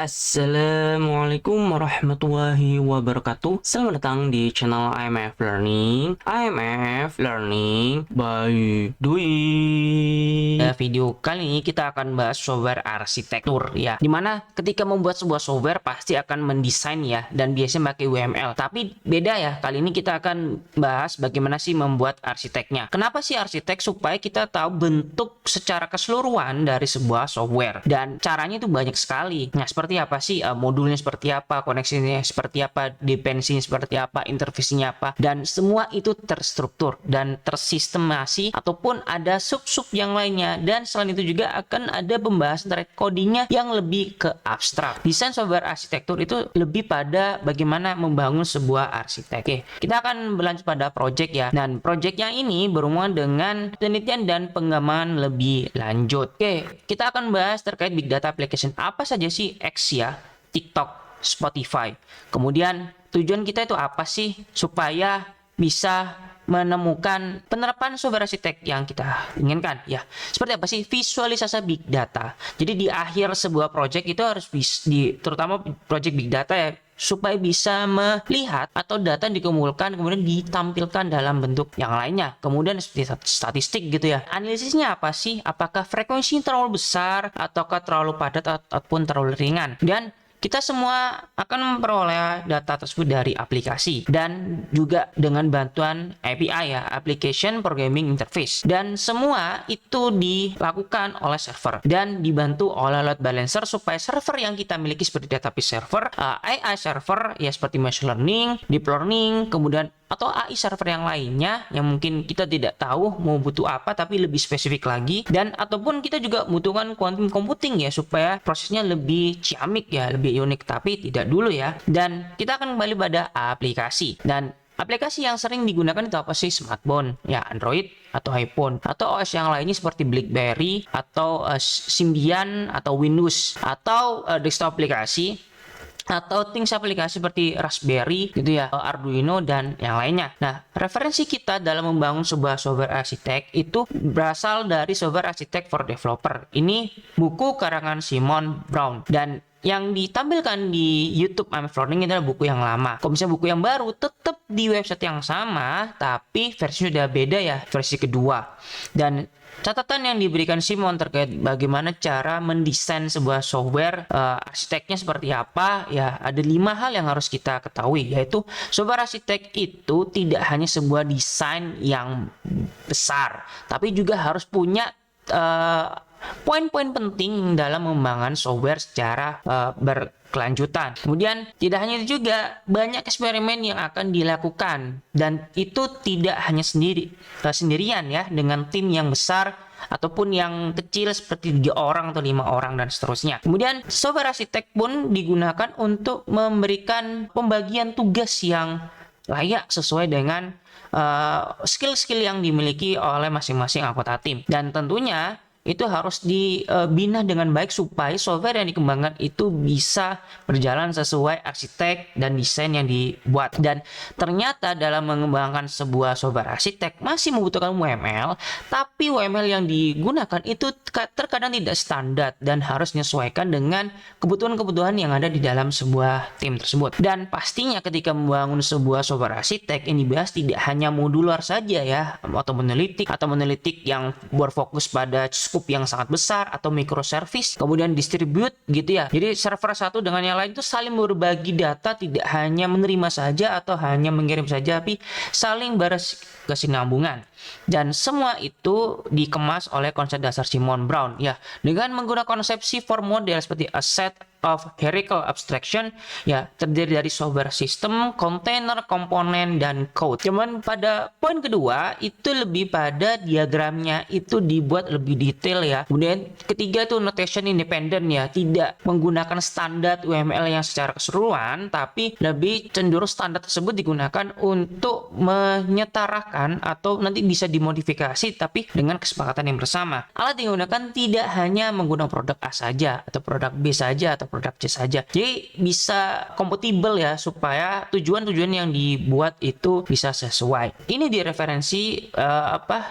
Assalamualaikum warahmatullahi wabarakatuh. Selamat datang di channel IMF Learning. IMF Learning by Doing. Video kali ini kita akan bahas software arsitektur ya. Dimana ketika membuat sebuah software pasti akan mendesain ya, dan biasanya pakai UML. Tapi beda ya, kali ini kita akan bahas bagaimana sih membuat arsiteknya. Kenapa sih arsitek? Supaya kita tahu bentuk secara keseluruhan dari sebuah software. Dan caranya itu banyak sekali. Nah, seperti apa sih modulnya, seperti apa koneksinya, seperti apa dependensinya, seperti apa interface-nya apa, dan semua itu terstruktur dan tersistemasi ataupun ada sub-sub yang lainnya. Dan selain itu juga akan ada pembahasan terkait codingnya yang lebih ke abstrak. Desain software arsitektur itu lebih pada bagaimana membangun sebuah arsitek. Oke, kita akan berlanjut pada project ya, dan project yang ini berhubungan dengan penelitian dan pengembangan lebih lanjut. Oke, kita akan bahas terkait big data application. Apa saja sih ya, TikTok, Spotify. Kemudian tujuan kita itu apa sih supaya bisa menemukan penerapan software arsitek yang kita inginkan ya. Seperti apa sih visualisasi big data. Jadi di akhir sebuah project itu harus terutama project big data ya, supaya bisa melihat atau data dikumpulkan kemudian ditampilkan dalam bentuk yang lainnya. Kemudian seperti statistik gitu ya. Analisisnya apa sih? Apakah frekuensi terlalu besar ataukah terlalu padat ataupun terlalu ringan? Dan kita semua akan memperoleh data tersebut dari aplikasi dan juga dengan bantuan API ya, Application Programming Interface. Dan semua itu dilakukan oleh server dan dibantu oleh load balancer supaya server yang kita miliki seperti database server, AI server ya seperti machine learning, deep learning, kemudian atau AI server yang lainnya yang mungkin kita tidak tahu mau butuh apa tapi lebih spesifik lagi, dan ataupun kita juga membutuhkan quantum computing ya supaya prosesnya lebih ciamik ya, lebih unik, tapi tidak dulu ya. Dan kita akan kembali pada aplikasi, dan aplikasi yang sering digunakan itu apa sih? Smartphone ya, Android atau iPhone, atau OS yang lainnya seperti BlackBerry atau Symbian atau Windows, atau desktop aplikasi atau things aplikasi seperti Raspberry gitu ya, Arduino dan yang lainnya. Nah, referensi kita dalam membangun sebuah software arsitek itu berasal dari Software Architect for Developer. Ini buku karangan Simon Brown, dan yang ditampilkan di YouTube IMF Learning adalah buku yang lama. Kalau misalnya buku yang baru tetap di website yang sama, tapi versinya sudah beda ya, versi kedua. Dan catatan yang diberikan Simon terkait bagaimana cara mendesain sebuah software arsiteknya seperti apa ya, ada 5 hal yang harus kita ketahui, yaitu software arsitek itu tidak hanya sebuah desain yang besar, tapi juga harus punya poin-poin penting dalam mengembangkan software secara berkelanjutan. Kemudian tidak hanya itu juga, banyak eksperimen yang akan dilakukan, dan itu tidak hanya sendirian ya, dengan tim yang besar ataupun yang kecil seperti 3 orang atau 5 orang dan seterusnya. Kemudian software arsitek pun digunakan untuk memberikan pembagian tugas yang layak sesuai dengan skill-skill yang dimiliki oleh masing-masing anggota tim, dan tentunya itu harus dibina dengan baik supaya software yang dikembangkan itu bisa berjalan sesuai arsitek dan desain yang dibuat. Dan ternyata dalam mengembangkan sebuah software arsitek masih membutuhkan UML, tapi UML yang digunakan itu terkadang tidak standar dan harus menyesuaikan dengan kebutuhan-kebutuhan yang ada di dalam sebuah tim tersebut. Dan pastinya ketika membangun sebuah software arsitek, yang dibahas tidak hanya modular saja ya, atau monolitik yang berfokus pada scope yang sangat besar, atau microservice, kemudian distribute gitu ya. Jadi server satu dengan yang lain itu saling berbagi data, tidak hanya menerima saja atau hanya mengirim saja, tapi saling berkesinambungan. Dan semua itu dikemas oleh konsep dasar Simon Brown ya, dengan menggunakan konsepsi form model seperti a set of hierarchical abstraction ya, terdiri dari software system, container, komponen, dan code. Cuman pada poin kedua itu lebih pada diagramnya itu dibuat lebih detail ya. Kemudian ketiga itu notation independent ya, tidak menggunakan standar UML yang secara keseluruhan, tapi lebih cenderung standar tersebut digunakan untuk menyetarakan atau nanti bisa dimodifikasi tapi dengan kesepakatan yang bersama. Alat yang digunakan tidak hanya menggunakan produk A saja atau produk B saja atau produk C saja. Jadi bisa kompatibel ya, supaya tujuan-tujuan yang dibuat itu bisa sesuai. Ini direferensi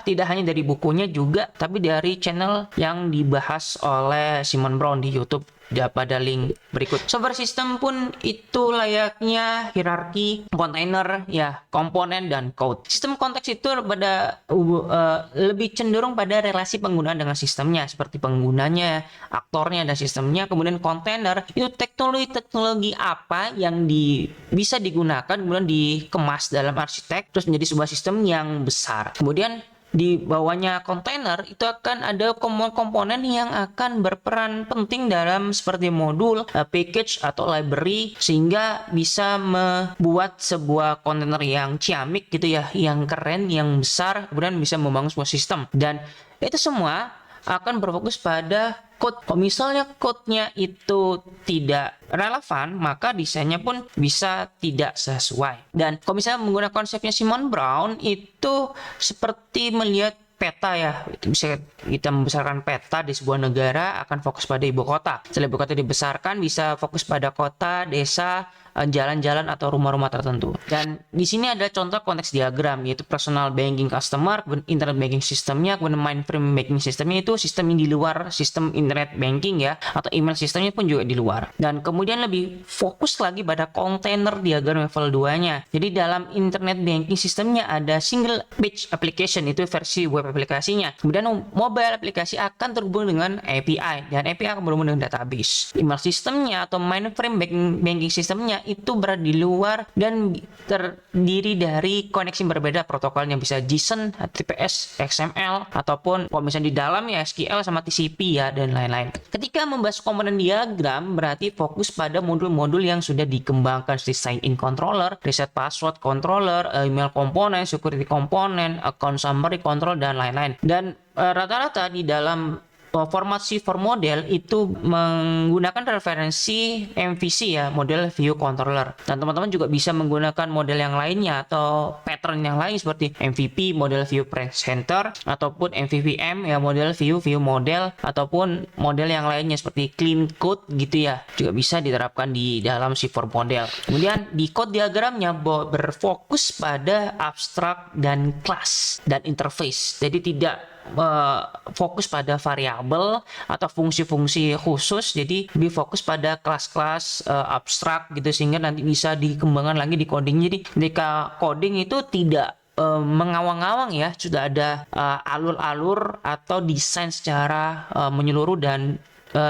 tidak hanya dari bukunya juga, tapi dari channel yang dibahas oleh Simon Brown di YouTube pada link berikut. Software system pun itu layaknya hierarki kontainer ya, komponen dan code. Sistem konteks itu lebih cenderung pada relasi penggunaan dengan sistemnya, seperti penggunanya, aktornya, dan sistemnya. Kemudian kontainer itu teknologi apa yang bisa digunakan kemudian dikemas dalam arsitek terus menjadi sebuah sistem yang besar. Kemudian di bawahnya kontainer itu akan ada komponen yang akan berperan penting dalam seperti modul, package atau library, sehingga bisa membuat sebuah kontainer yang ciamik gitu ya, yang keren, yang besar, kemudian bisa membangun sebuah sistem. Dan itu semua akan berfokus pada code. Kalau misalnya code-nya itu tidak relevan, maka desainnya pun bisa tidak sesuai. Dan kalau misalnya menggunakan konsepnya Simon Brown, itu seperti melihat peta ya. Itu bisa kita membesarkan peta di sebuah negara, akan fokus pada ibu kota. Setelah ibu kota dibesarkan, bisa fokus pada kota, desa, jalan-jalan atau rumah-rumah tertentu. Dan di sini ada contoh konteks diagram, yaitu personal banking customer, internet banking sistemnya, kemudian mainframe banking sistemnya itu sistem yang di luar sistem internet banking ya, atau email sistemnya pun juga di luar. Dan kemudian lebih fokus lagi pada container diagram level 2-nya. Jadi dalam internet banking sistemnya ada single page application, itu versi web aplikasinya. Kemudian mobile aplikasi akan terhubung dengan API, dan API akan berhubung dengan database. Email sistemnya atau mainframe banking sistemnya itu berada di luar dan terdiri dari koneksi berbeda protokolnya, bisa JSON, HTTPS, XML, ataupun kalau misalnya di dalam ya SQL sama TCP ya, dan lain-lain. Ketika membahas komponen diagram, berarti fokus pada modul-modul yang sudah dikembangkan seperti sign-in controller, reset password controller, email komponen, security komponen, account summary control, dan lain-lain. Dan rata-rata di dalam format C4 model itu menggunakan referensi MVC ya, model view controller. Dan teman-teman juga bisa menggunakan model yang lainnya atau pattern yang lain seperti MVP model view presenter, ataupun MVVM ya, model view model, ataupun model yang lainnya seperti clean code gitu ya, juga bisa diterapkan di dalam C4 model. Kemudian di code diagramnya berfokus pada abstrak dan class dan interface. Jadi tidak fokus pada variabel atau fungsi-fungsi khusus, jadi lebih fokus pada kelas-kelas abstrak gitu, sehingga nanti bisa dikembangkan lagi di coding. Jadi ketika coding itu tidak mengawang-awang ya, sudah ada alur-alur atau desain secara menyeluruh dan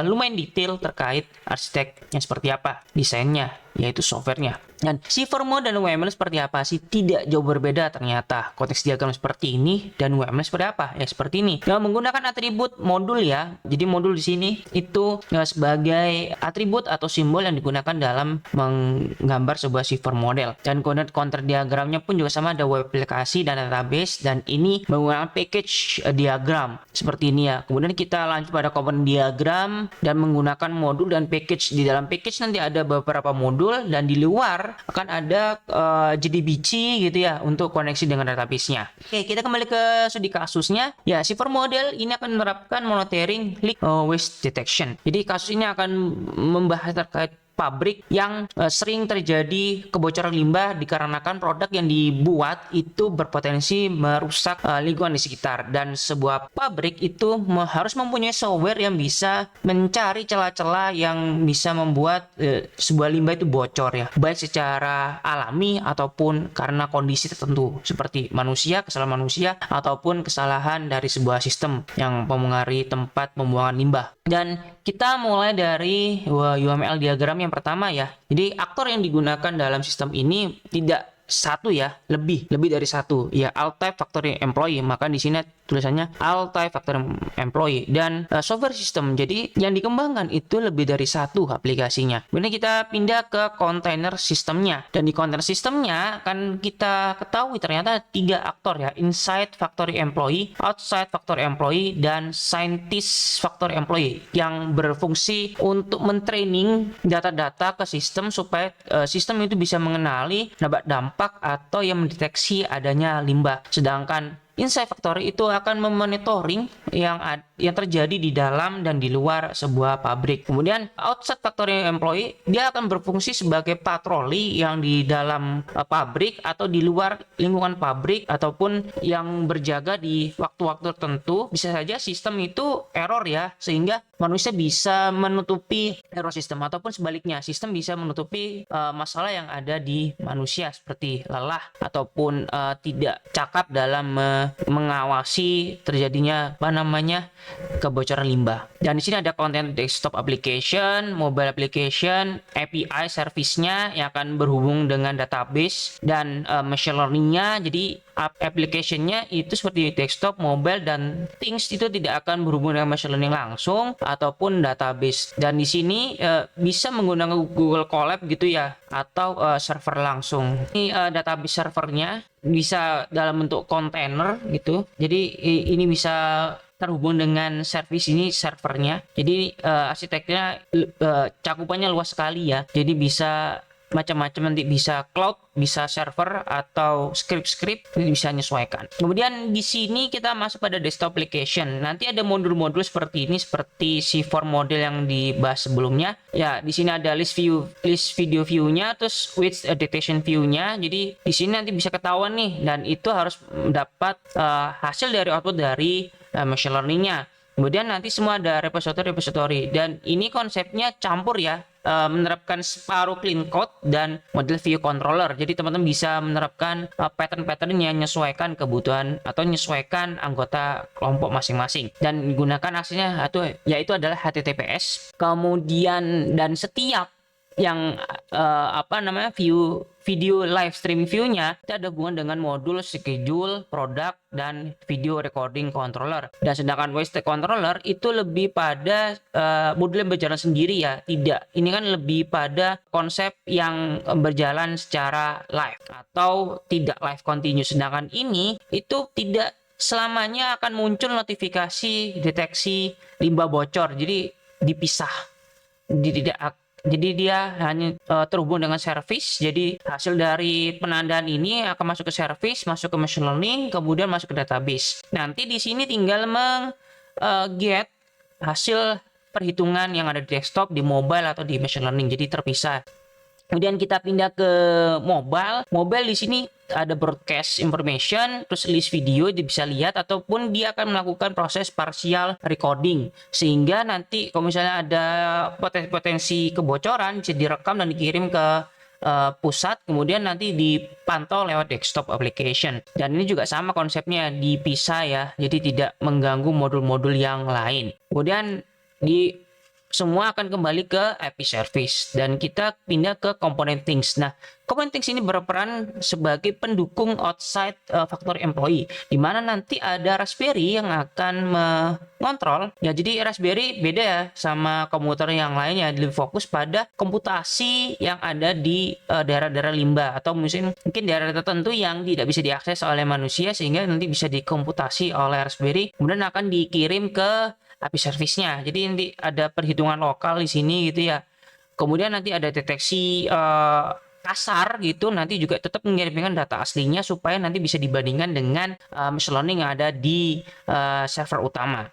lumayan detail terkait arsiteknya seperti apa, desainnya, yaitu softwarenya. Dan C4 mode dan UML seperti apa sih? Tidak jauh berbeda ternyata. Konteks diagram seperti ini dan UML seperti apa? Ya seperti ini. Yang menggunakan atribut modul ya. Jadi modul di sini itu sebagai atribut atau simbol yang digunakan dalam menggambar sebuah C4 model. Dan counter diagramnya pun juga sama, ada web aplikasi dan database, dan ini menggunakan package diagram seperti ini ya. Kemudian kita lanjut pada komponen diagram dan menggunakan modul dan package. Di dalam package nanti ada beberapa modul, dan di luar akan ada JDBC gitu ya untuk koneksi dengan database-nya. Oke, kita kembali ke studi kasusnya. Ya, C4 model ini akan menerapkan monitoring leak waste detection. Jadi kasus ini akan membahas terkait pabrik yang sering terjadi kebocoran limbah dikarenakan produk yang dibuat itu berpotensi merusak lingkungan di sekitar. Dan sebuah pabrik itu harus mempunyai software yang bisa mencari celah-celah yang bisa membuat sebuah limbah itu bocor ya, baik secara alami ataupun karena kondisi tertentu seperti manusia, kesalahan manusia, ataupun kesalahan dari sebuah sistem yang mempengaruhi tempat pembuangan limbah. Dan kita mulai dari UML diagram yang pertama ya. Jadi aktor yang digunakan dalam sistem ini tidak satu ya, lebih dari satu ya, alt type factory employee. Maka di sini tulisannya alt type factory employee dan software system. Jadi yang dikembangkan itu lebih dari satu aplikasinya. Kemudian kita pindah ke container sistemnya, dan di container sistemnya kan kita ketahui ternyata 3 aktor ya: inside factory employee, outside factory employee, dan scientist factory employee, yang berfungsi untuk mentraining data-data ke sistem supaya sistem itu bisa mengenali dampak atau yang mendeteksi adanya limbah. Sedangkan Insight Factory itu akan memonitoring yang terjadi di dalam dan di luar sebuah pabrik. Kemudian Outside Factory Employee dia akan berfungsi sebagai patroli yang di dalam pabrik atau di luar lingkungan pabrik ataupun yang berjaga di waktu-waktu tertentu. Bisa saja sistem itu error ya, sehingga manusia bisa menutupi error sistem, ataupun sebaliknya sistem bisa menutupi masalah yang ada di manusia seperti lelah ataupun tidak cakap dalam mengawasi terjadinya kebocoran limbah. Dan di sini ada konten desktop application, mobile application, API service-nya yang akan berhubung dengan database dan machine learning-nya. Jadi application-nya itu seperti desktop, mobile, dan things itu tidak akan berhubung dengan machine learning langsung ataupun database. Dan di sini bisa menggunakan Google Colab gitu ya, atau server langsung. Ini database servernya bisa dalam bentuk kontainer gitu. Jadi ini bisa terhubung dengan service ini servernya. Jadi arsiteknya cakupannya luas sekali ya. Jadi bisa macam-macam, nanti bisa cloud, bisa server atau script bisa menyesuaikan. Kemudian di sini kita masuk pada desktop application. Nanti ada modul-modul seperti ini, seperti C4 model yang dibahas sebelumnya. Ya, di sini ada list video view-nya, terus width detection view-nya. Jadi di sini nanti bisa ketahuan nih, dan itu harus mendapat hasil dari output dari machine learning-nya. Kemudian nanti semua ada repository, dan ini konsepnya campur ya, menerapkan separuh clean code dan model view controller. Jadi teman-teman bisa menerapkan pattern-pattern yang menyesuaikan kebutuhan atau menyesuaikan anggota kelompok masing-masing, dan gunakan aksesnya yaitu adalah HTTPS. Kemudian dan setiap yang video live stream view-nya itu ada hubungan dengan modul schedule, product, dan video recording controller. Dan sedangkan voice controller itu lebih pada modul yang berjalan sendiri ya. Tidak, ini kan lebih pada konsep yang berjalan secara live atau tidak live continuous. Sedangkan ini itu tidak selamanya akan muncul notifikasi deteksi limbah bocor. Jadi dipisah. Jadi dia hanya terhubung dengan service. Jadi hasil dari penandaan ini akan masuk ke service, masuk ke machine learning, kemudian masuk ke database. Nanti di sini tinggal get hasil perhitungan yang ada di desktop, di mobile, atau di machine learning. Jadi terpisah. Kemudian kita pindah ke mobile. Mobile di sini ada broadcast information, terus list video dia bisa lihat, ataupun dia akan melakukan proses partial recording, sehingga nanti kalau misalnya ada potensi kebocoran bisa direkam dan dikirim ke pusat, kemudian nanti dipantau lewat desktop application. Dan ini juga sama konsepnya, dipisah ya, jadi tidak mengganggu modul-modul yang lain. Kemudian semua akan kembali ke API service, dan kita pindah ke component things. Nah, component things ini berperan sebagai pendukung outside factory employee, di mana nanti ada Raspberry yang akan mengontrol. Ya, jadi Raspberry beda ya sama komputer yang lainnya, lebih fokus pada komputasi yang ada di daerah-daerah limbah, atau mungkin daerah tertentu yang tidak bisa diakses oleh manusia, sehingga nanti bisa dikomputasi oleh Raspberry, kemudian akan dikirim ke API service-nya. Jadi nanti ada perhitungan lokal di sini gitu ya. Kemudian nanti ada deteksi kasar gitu, nanti juga tetap mengirimkan data aslinya supaya nanti bisa dibandingkan dengan machine learning yang ada di server utama.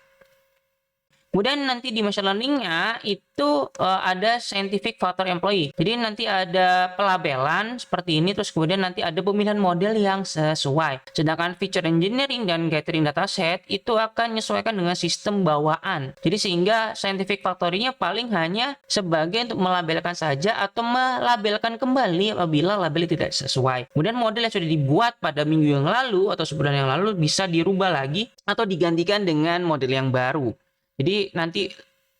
Kemudian nanti di machine learning-nya itu ada scientific factor employee. Jadi nanti ada pelabelan seperti ini, terus kemudian nanti ada pemilihan model yang sesuai. Sedangkan feature engineering dan gathering dataset itu akan menyesuaikan dengan sistem bawaan. Jadi sehingga scientific factory-nya paling hanya sebagai untuk melabelkan saja atau melabelkan kembali apabila labelnya tidak sesuai. Kemudian model yang sudah dibuat pada minggu yang lalu atau sebulan yang lalu bisa dirubah lagi atau digantikan dengan model yang baru. Jadi nanti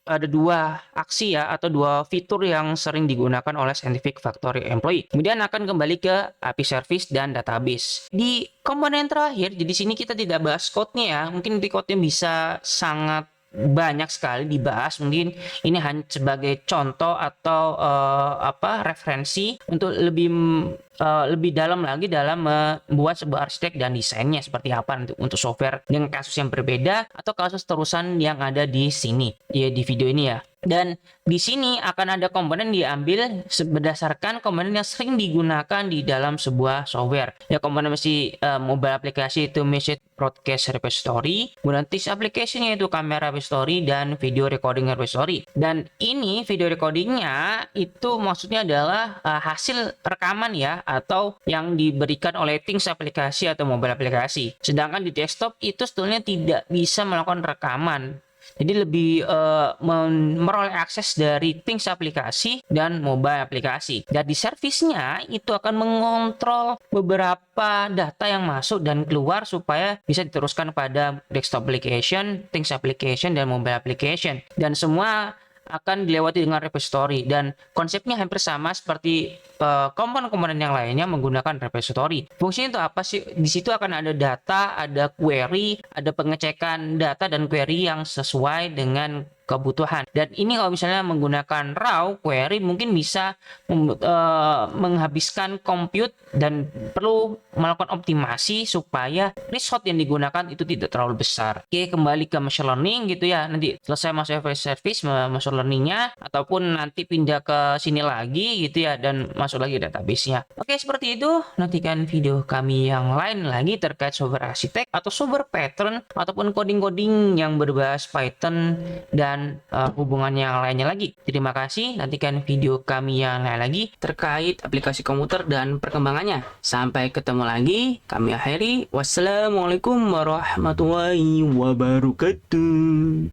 ada dua aksi ya, atau dua fitur yang sering digunakan oleh scientific factory employee. Kemudian akan kembali ke API service dan database. Di komponen terakhir, jadi sini kita tidak bahas code-nya ya. Mungkin di code-nya bisa sangat banyak sekali dibahas. Mungkin ini hanya sebagai contoh atau referensi untuk lebih dalam lagi dalam membuat sebuah arsitek dan desainnya seperti apa untuk software dengan kasus yang berbeda atau kasus terusan yang ada di sini di video ini ya. Dan di sini akan ada komponen diambil berdasarkan komponen yang sering digunakan di dalam sebuah software. Ya, komponen mobile aplikasi itu message broadcast repository, kemudian text application itu kamera repository, dan video recording repository. Dan ini video recordingnya itu maksudnya adalah hasil rekaman ya, atau yang diberikan oleh Things aplikasi atau mobile aplikasi. Sedangkan di desktop itu sebetulnya tidak bisa melakukan rekaman. Jadi lebih meroleh akses dari Things aplikasi dan mobile aplikasi. Jadi servisnya itu akan mengontrol beberapa data yang masuk dan keluar supaya bisa diteruskan pada desktop application, Things application, dan mobile application. Dan semua akan dilewati dengan repository, dan konsepnya hampir sama seperti komponen-komponen yang lainnya menggunakan repository. Fungsinya itu apa sih? Di situ akan ada data, ada query, ada pengecekan data dan query yang sesuai dengan kebutuhan. Dan ini kalau misalnya menggunakan raw query mungkin bisa menghabiskan compute dan perlu melakukan optimasi supaya result yang digunakan itu tidak terlalu besar. Oke, kembali ke machine learning gitu ya. Nanti selesai masuk service machine learningnya, ataupun nanti pindah ke sini lagi gitu ya, dan masuk lagi database-nya. Oke, seperti itu. Nantikan video kami yang lain lagi terkait software arsitek atau software pattern ataupun coding-coding yang berbahasa Python dan hubungannya yang lainnya lagi. Terima kasih. Nantikan video kami yang lain lagi terkait aplikasi komputer dan perkembangannya. Sampai ketemu lagi. Kami akhiri. Wassalamualaikum warahmatullahi wabarakatuh.